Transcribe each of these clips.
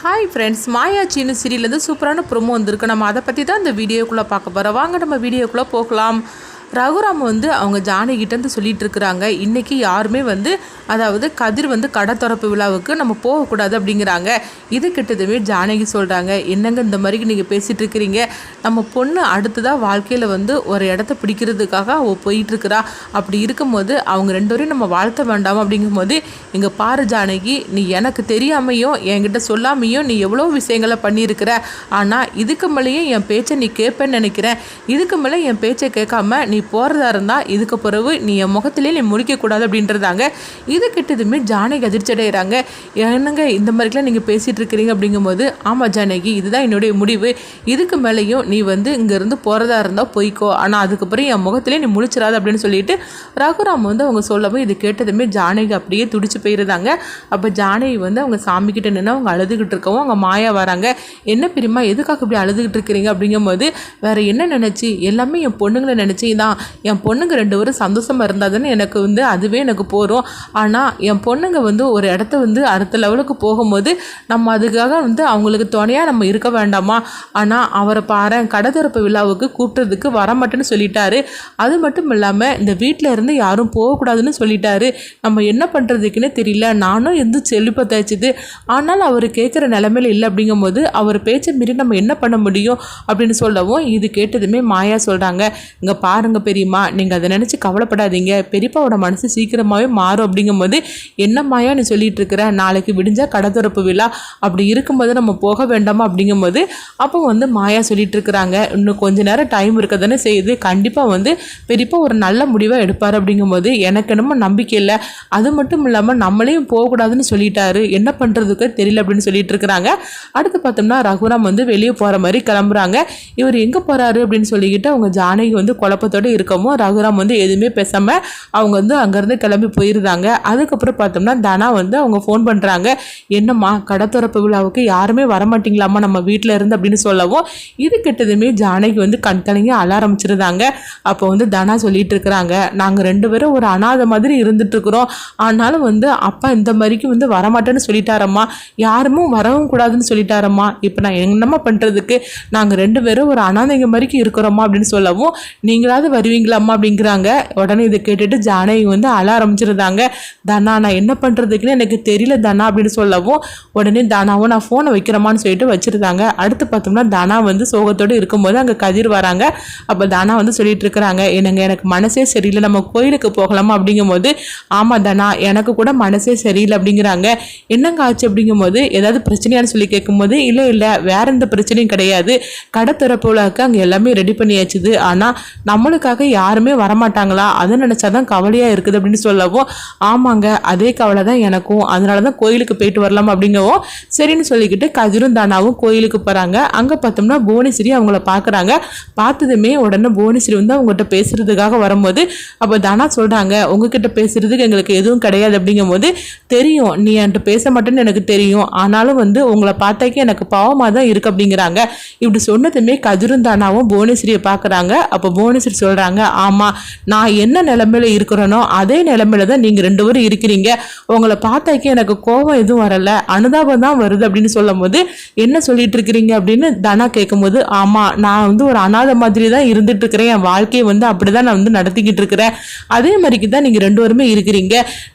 Hi friends, மாயாச்சின்னு சீரியல்லேருந்து சூப்பரான promo வந்திருக்கு. நம்ம அதை பற்றி தான் இந்த வீடியோக்குள்ளே பார்க்க போகிறோம். வாங்க நம்ம வீடியோக்குள்ளே போகலாம். ரகுராம் அவங்க ஜானகிட்டேருந்து சொல்லிகிட்டு இருக்கிறாங்க, இன்றைக்கி யாருமே அதாவது கதிர் கடை திறப்பு விழாவுக்கு நம்ம போகக்கூடாது அப்படிங்கிறாங்க. இது கிட்டதுமே ஜானகி சொல்கிறாங்க, என்னங்க இந்த மாதிரி நீங்கள் பேசிகிட்டு இருக்கிறீங்க, நம்ம பொண்ணு அடுத்ததாக வாழ்க்கையில் ஒரு இடத்த பிடிக்கிறதுக்காக அவள் போயிட்டுருக்கிறா. அப்படி இருக்கும்போது அவங்க ரெண்டு வரையும் நம்ம வாழ்த்த வேண்டாம். அப்படிங்கும்போது இங்கே பாரு ஜானகி, நீ எனக்கு தெரியாமையும் என்கிட்ட சொல்லாமையும் நீ எவ்வளோ விஷயங்களை பண்ணியிருக்கிற. ஆனால் இதுக்கு மேலேயும் என் பேச்சை நீ கேட்பேன்னு நினைக்கிறேன். இதுக்கு மேலே என் பேச்சை கேட்காம நீ போகிறதா இருந்தால் இதுக்கு பிறகு நீ என் முகத்திலே நீ முடிக்கக்கூடாது அப்படின்றதாங்க. இது கிட்டதுமே ஜானகி அதிர்ச்சி அடைகிறாங்க. என்னங்க இந்த மாதிரிலாம் நீங்கள் பேசிகிட்டு இருக்கிறீங்க அப்படிங்கும்போது, ஆமாம் ஜானகி, இதுதான் என்னுடைய முடிவு. இதுக்கு மேலேயும் நீ இங்கேருந்து போகிறதா இருந்தால் போய்க்கோ, ஆனால் அதுக்கப்புறம் என் முகத்திலே நீ முழிச்சிடாது அப்படின்னு சொல்லிட்டு ரகுராம் அவங்க சொல்லவும் இது கேட்டதுமே ஜானகி அப்படியே துடிச்சு போயிருந்தாங்க. அப்போ ஜானகி அவங்க சாமிக்கிட்ட நின்று அவங்க அழுதுகிட்டு இருக்கவும் அவங்க மாயா வராங்க. என்ன பெரியம்மா, எதுக்காக இப்படி அழுதுகிட்டு இருக்கிறீங்க அப்படிங்கும்போது, வேறு என்ன நினச்சி, எல்லாமே என் பொண்ணுங்களை நினச்சி தான். என் பொண்ணுங்க ரெண்டு பேரும் சந்தோஷமாக இருந்தால் தானே எனக்கு அதுவே எனக்கு போகிறோம். ஆனால் என் பொண்ணுங்க ஒரு இடத்த அடுத்த லெவலுக்கு போகும்போது நம்ம அதுக்காக அவங்களுக்கு துணையாக நம்ம இருக்க வேண்டாமா? ஆனால் அவரை பாரு, கடை திறப்பு விழாவுக்கு கூப்பிட்டதுக்கு வரமாட்டேன்னு சொல்லிட்டாரு. அது மட்டும் இல்லாமல் இந்த வீட்டில் இருந்து யாரும் போகக்கூடாதுன்னு சொல்லிட்டாரு. நம்ம என்ன பண்ணுறதுக்குன்னு தெரியல. நானும் செழிப்பை தேய்ச்சிது, ஆனால் அவர் கேட்குற நிலைமையில இல்லை. அப்படிங்கும்போது அவர் பேச்சை மீறி நம்ம என்ன பண்ண முடியும் அப்படின்னு சொல்லவும் இது கேட்டதுமே மாயா சொல்கிறாங்க, இங்கே பாருங்க பெரியம்மா, நீங்கள் அதை நினச்சி கவலைப்படாதீங்க. பெரியப்பாவோட மனசு சீக்கிரமாகவே மாறும். அப்படிங்கும்போது என்ன மாயா நீ சொல்லிட்டு இருக்கிற, நாளைக்கு விடிஞ்சா கடை திறப்பு விழா, அப்படி இருக்கும்போது நம்ம போக வேண்டாமா அப்படிங்கும்போது அப்போ மாயா சொல்லிட்டு இருக்கிறாங்க, இன்னும் கொஞ்ச நேரம் டைம் இருக்க தானே செய்யுது, கண்டிப்பாக பெரியப்பா ஒரு நல்ல முடிவாக எடுப்பார். அப்படிங்கும்போது எனக்கு என்னமோ நம்பிக்கை இல்லை. அது மட்டும் இல்லாமல் நம்மளையும் போகக்கூடாதுன்னு சொல்லிட்டாரு, என்ன பண்ணுறதுக்கு தெரியல அப்படின்னு சொல்லிட்டு இருக்கிறாங்க. அடுத்து பார்த்தோம்னா ரகுராம் வெளியே போகிற மாதிரி கிளம்புறாங்க. இவர் எங்கே போகிறாரு அப்படின்னு சொல்லிக்கிட்டு அவங்க ஜானகி குழப்பத்தோடு இருக்கவும் ரகுராம் எதுவுமே பேசாமல் அவங்க அங்கேருந்து கிளம்பி போயிருந்தாங்க. அதுக்கப்புறம் பார்த்தோம்னா தனா அவங்க ஃபோன் பண்ணுறாங்க, என்னம்மா கடை திறப்பு விழாவுக்கு யாருமே வரமாட்டிங்களாம்மா நம்ம வீட்டில் இருந்து அப்படின்னு சொல்லவும் இது கிட்டதுமே ஜானகி கண் கலங்கி அழ ஆரம்பிச்சிருந்தாங்க. அப்போ தனா சொல்லிட்டு இருக்கிறாங்க, நாங்கள் ரெண்டு பேரும் ஒரு அனாதை மாதிரி இருந்துட்டு இருக்கிறோம். ஆனாலும் அப்பா இந்த மாதிரிக்கு வரமாட்டேன்னு சொல்லிட்டாரம்மா, யாருமே வரவும் கூடாதுன்னு சொல்லிட்டாரம்மா. இப்போ நான் என்னம்மா பண்ணுறதுக்கு, நாங்கள் ரெண்டு பேரும் ஒரு அனாதைங்க மாதிரிக்கு இருக்கிறோம்மா அப்படின்னு சொல்லவும் நீங்களாவது வருவீங்களாம்மா அப்படிங்கிறாங்க. உடனே இதை கேட்டுட்டு ஜானகி அழ ஆரம்பிச்சிருந்தாங்க. தனா, நான் என்ன பண்ணுறதுக்குன்னு எனக்கு தெரியல தனா அப்படின்னு சொல்லவும் உடனே தனாவும் நான் ஃபோனை வைக்கிறமான்னு சொல்லிட்டு வச்சுருந்தாங்க. அடுத்து பார்த்தோம்னா தனா சோகத்தோடு இருக்கும்போது அங்கே கதிர் வராங்க. அப்போ தனா சொல்லிட்டு இருக்கிறாங்க, எனக்கு மனசே சரியில்லை, நம்ம கோயிலுக்கு போகலாமா அப்படிங்கும்போது, ஆமாம் தனா, எனக்கு கூட மனசே சரியில்லை அப்படிங்கிறாங்க. என்னங்க ஆச்சு அப்படிங்கும்போது, ஏதாவது பிரச்சனையான்னு சொல்லி கேட்கும்போது, இல்லை இல்லை வேற எந்த பிரச்சனையும் கிடையாது, கடை திறப்புலாக்கு அங்கே எல்லாமே ரெடி பண்ணியாச்சுது, ஆனால் நம்மளுக்காக யாருமே வரமாட்டாங்களா, அதை நினச்சாதான் கவலையாக இருக்குது அப்படின்னு சொல்லவும், ஆமாங்க அதே கவலை தான் எனக்கும், அதனால தான் கோயிலுக்கு போயிட்டு வரலாம் அப்படிங்கவும் சரின்னு சொல்லிக்கிட்டு கதிரும் தானாவும் கோயிலுக்கு போகிறாங்க. அங்கே பார்த்தோம்னா புவனேஸ்வரி அவங்கள பார்க்குறாங்க. பார்த்ததுமே உடனே புவனேஸ்வரி அவங்ககிட்ட பேசுறதுக்காக வரும்போது அப்போ தானா சொல்கிறாங்க, உங்ககிட்ட பேசுறதுக்கு எங்களுக்கு எதுவும் கிடையாது அப்படிங்கும்போது, தெரியும் நீ என்கிட்ட பேச மாட்டேன்னு எனக்கு தெரியும், ஆனாலும் உங்களை பார்த்தாக்கி எனக்கு பாவமாக தான் இருக்குது அப்படிங்கிறாங்க. இப்படி சொன்னதுமே கதிரும் தானாவும் புவனேஸ்வரியை பார்க்குறாங்க. அப்போ புவனேஸ்வரி சொல்கிறாங்க, ஆமாம் நான் என்ன நிலைமையில இருக்கிறேனோ அதே நிலைமையில தான் நீங்கள் ரெண்டு பேரும் இருக்கிறீங்க, உங்களை பார்த்தாக்கி எனக்கு கோபம் எதுவும் வரலை, அனுதாபம் தான் வருது அப்படின்னு சொல்லும் போது, என்ன சொல்லிட்டு இருக்கிறீங்க அப்படின்னு தனா கேட்கும்போது, ஆமாம் நான் ஒரு அனாதை மாதிரி தான் இருந்துட்டு இருக்கிறேன், என் வாழ்க்கையை அப்படிதான் நான் நடத்திக்கிட்டு இருக்கிறேன், அதே மாதிரிக்கு தான் நீங்கள் ரெண்டு பேருமே இருக்கிறீங்க,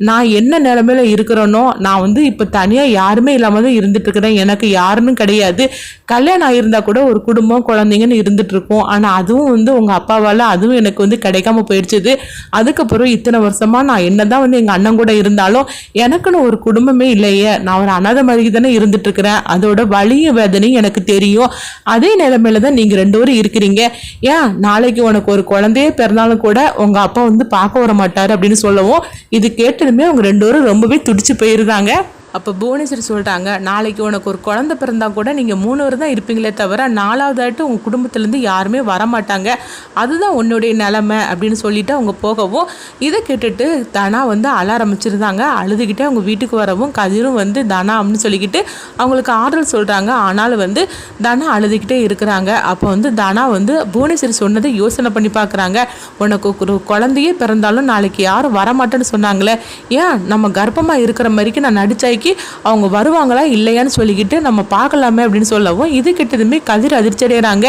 நான் என்ன நிலைமையில இருக்கிறேனோ நான் இப்போ தனியாக யாருமே இல்லாமல் தான் இருந்துட்டு இருக்கிறேன், எனக்கு யாருன்னு கிடையாது, கல்யாணம் ஆகியிருந்தா கூட ஒரு குடும்பம் குழந்தைங்கன்னு இருந்துட்டு இருக்கோம், ஆனால் அதுவும் உங்கள் அப்பாவால் அதுவும் எனக்கு கிடைக்காம போயிடுச்சுது, அதுக்கப்புறம் இத்தனை வருஷமா நான் என்னதான் எங்கள் அண்ணன் கூட இருந்தாலும் எனக்குன்னு ஒரு குடும்பமே இல்லையே, நான் ஒரு அனாதை மாதிரி தானே இருந்துட்டு இருக்கிறேன், அதோட வலியும் வேதனையும் எனக்கு தெரியும், அதே நிலைமையில தான் நீங்கள் ரெண்டு பேரும் இருக்கிறீங்க, ஏன் நாளைக்கு உனக்கு ஒரு குழந்தையே பிறந்தாலும் கூட உங்கள் அப்பா பார்க்க வர மாட்டார் அப்படின்னு சொல்லவும் இது கேட்டதுமே அவங்க ரெண்டு பேரும் ரொம்பவே துடிச்சு போயிருந்தாங்க. அப்போ புவனேஸ்வரி சொல்லிட்டாங்க, நாளைக்கு உனக்கு ஒரு குழந்தை பிறந்தா கூட நீங்கள் 3 பேர் தான் இருப்பீங்களே தவிர 4வதாட்டு உங்கள் குடும்பத்துலேருந்து யாருமே வரமாட்டாங்க, அதுதான் உன்னுடைய நிலைமை அப்படின்னு சொல்லிட்டு அவங்க போகவும் இதை கேட்டுட்டு தனா அழ ஆரம்பிச்சிருந்தாங்க. அழுதுகிட்டே அவங்க வீட்டுக்கு வரவும் கதிரும் தனா அப்படின்னு சொல்லிக்கிட்டு அவங்களுக்கு ஆறுதல் சொல்கிறாங்க. ஆனாலும் தனா அழுதுகிட்டே இருக்கிறாங்க. அப்போ தனா புவனேஸ்வரி சொன்னதை யோசனை பண்ணி பார்க்குறாங்க, உனக்கு ஒரு குழந்தையே பிறந்தாலும் நாளைக்கு யாரும் வரமாட்டேன்னு சொன்னாங்களே, ஏன் நம்ம கர்ப்பமாக இருக்கிற மாதிரிக்கு நான் நடிச்சாக்கி மணிக்கு அவங்க வருவாங்களா இல்லையான்னு சொல்லிக்கிட்டு நம்ம பார்க்கலாமே அப்படின்னு சொல்லவும் இது கிட்டதுமே கதிர் அதிர்ச்சி அடைகிறாங்க.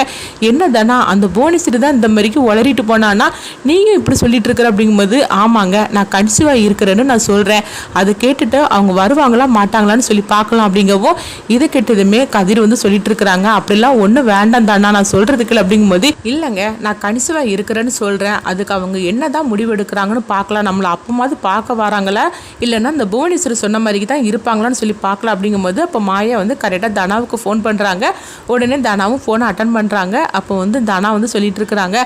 என்ன தானா அந்த புவனேஸ்வரி தான் இந்த மாதிரிக்கு உளறிட்டு போனான்னா நீங்கள் இப்படி சொல்லிட்டு இருக்கிற அப்படிங்கும்போது ஆமாங்க நான் கன்சீவாக இருக்கிறேன்னு நான் சொல்கிறேன், அதை கேட்டுட்டு அவங்க வருவாங்களா மாட்டாங்களான்னு சொல்லி பார்க்கலாம் அப்படிங்கவும் இது கிட்டதுமே கதிர் வந்து சொல்லிட்டு இருக்கிறாங்க. அப்படிலாம் ஒன்றும் வேண்டாம் தானா நான் சொல்கிறதுக்கு அப்படிங்கும்போது இல்லைங்க நான் கன்சீவாக இருக்கிறேன்னு சொல்கிறேன், அதுக்கு அவங்க என்ன தான் முடிவு எடுக்கிறாங்கன்னு பார்க்கலாம், நம்மளை அப்போமாவது பார்க்க வராங்களா இல்லைன்னா இந்த புவனேஸ்வரி சொன்ன மாதிரி தான் இருப்பாங்களான்னு சொல்லி பார்க்கலாம் அப்படிங்கும்போது அப்போ மாயா வந்து கரெக்டாக தனாவுக்கு ஃபோன் பண்ணுறாங்க. உடனே தனாவும் ஃபோனை அட்டன் பண்ணுறாங்க. அப்போ வந்து தனா வந்து சொல்லிட்டு இருக்கிறாங்க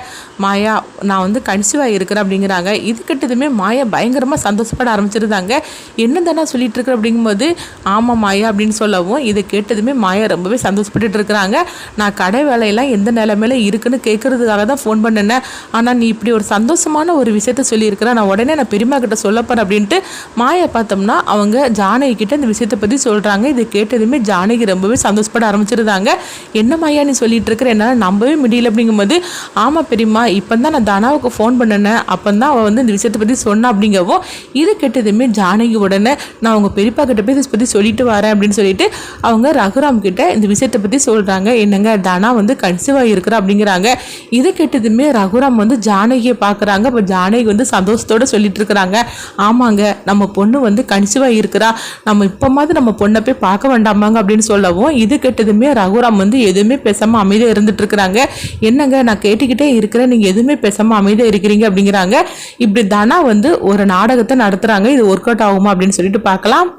மாயா நான் வந்து கன்சீவாக இருக்கிறேன் அப்படிங்கிறாங்க. இது கிட்டதுமே மாயா பயங்கரமாக சந்தோஷப்பட ஆரம்பிச்சிருந்தாங்க. என்ன தானே சொல்லிட்டு இருக்கிற அப்படிங்கும்போது ஆமாம் மாயா அப்படின்னு சொல்லவும் இதை கேட்டதுமே மாயா ரொம்பவே சந்தோஷப்பட்டுட்டு இருக்கிறாங்க. நான் கடை வேலையெல்லாம் எந்த நிலைமையில இருக்குன்னு கேட்கறதுக்காக தான் ஃபோன் பண்ணினேன், ஆனால் நீ இப்படி ஒரு சந்தோஷமான ஒரு விஷயத்த சொல்லியிருக்கிறேன், நான் உடனே நான் பெரியம்மா கிட்ட சொல்லப்பேன் அப்படின்ட்டு மாயா பார்த்தோம்னா அவங்க ஜானகி கிட்ட இந்த விஷயத்தை பற்றி சொல்கிறாங்க. இதை கேட்டதுமே ஜானகி ரொம்பவே சந்தோஷப்பட ஆரம்பிச்சிருந்தாங்க. என்ன மாயா நீ சொல்லிட்டு இருக்கிற, என்னால் நம்பவே முடியல அப்படிங்கும்போது ஆமாம் பெரியம்மா இப்போ தான் நான் தனாவுக்கு ஃபோன் பண்ணினேன், அப்போ தான் அவள் வந்து இந்த விஷயத்தை பற்றி சொன்னா அப்படிங்கவும் இது கேட்டதுமே ஜானகி உடனே நான் அவங்க பெரியப்பா கிட்ட போய் இதை பற்றி சொல்லிட்டு வரேன் அப்படின்னு சொல்லிட்டு அவங்க ரகுராம் கிட்ட இந்த விஷயத்தை பற்றி சொல்கிறாங்க. என்னங்க தனா வந்து கன்சீவாக இருக்கிறா அப்படிங்கிறாங்க. இது கேட்டதுமே ரகுராம் வந்து ஜானகியை பார்க்குறாங்க. இப்போ ஜானகி வந்து சந்தோஷத்தோடு சொல்லிட்டு இருக்கிறாங்க ஆமாங்க நம்ம பொண்ணு வந்து கன்சீவாக இருக்கிறா, நம்ம இப்போமாவது நம்ம பொண்ணை போய் பார்க்க வேண்டாமாங்க அப்படின்னு சொல்லவும் இது கேட்டதுமே ரகுராம் வந்து எதுவுமே பேசாமல் அமைதியாக இருந்துட்டு இருக்கிறாங்க. என்னங்க நான் கேட்டுக்கிட்டே இருக்கிறேன் நீங்கள் எதுவுமே பேசாமல் அமைதியாக இருக்கிறீங்க அப்படிங்கிறாங்க. இப்படி தனா வந்து ஒரு நாடகத்தை நடத்துகிறாங்க, இது ஒர்க் அவுட் ஆகுமா அப்படின்னு சொல்லிட்டு பார்க்கலாம்.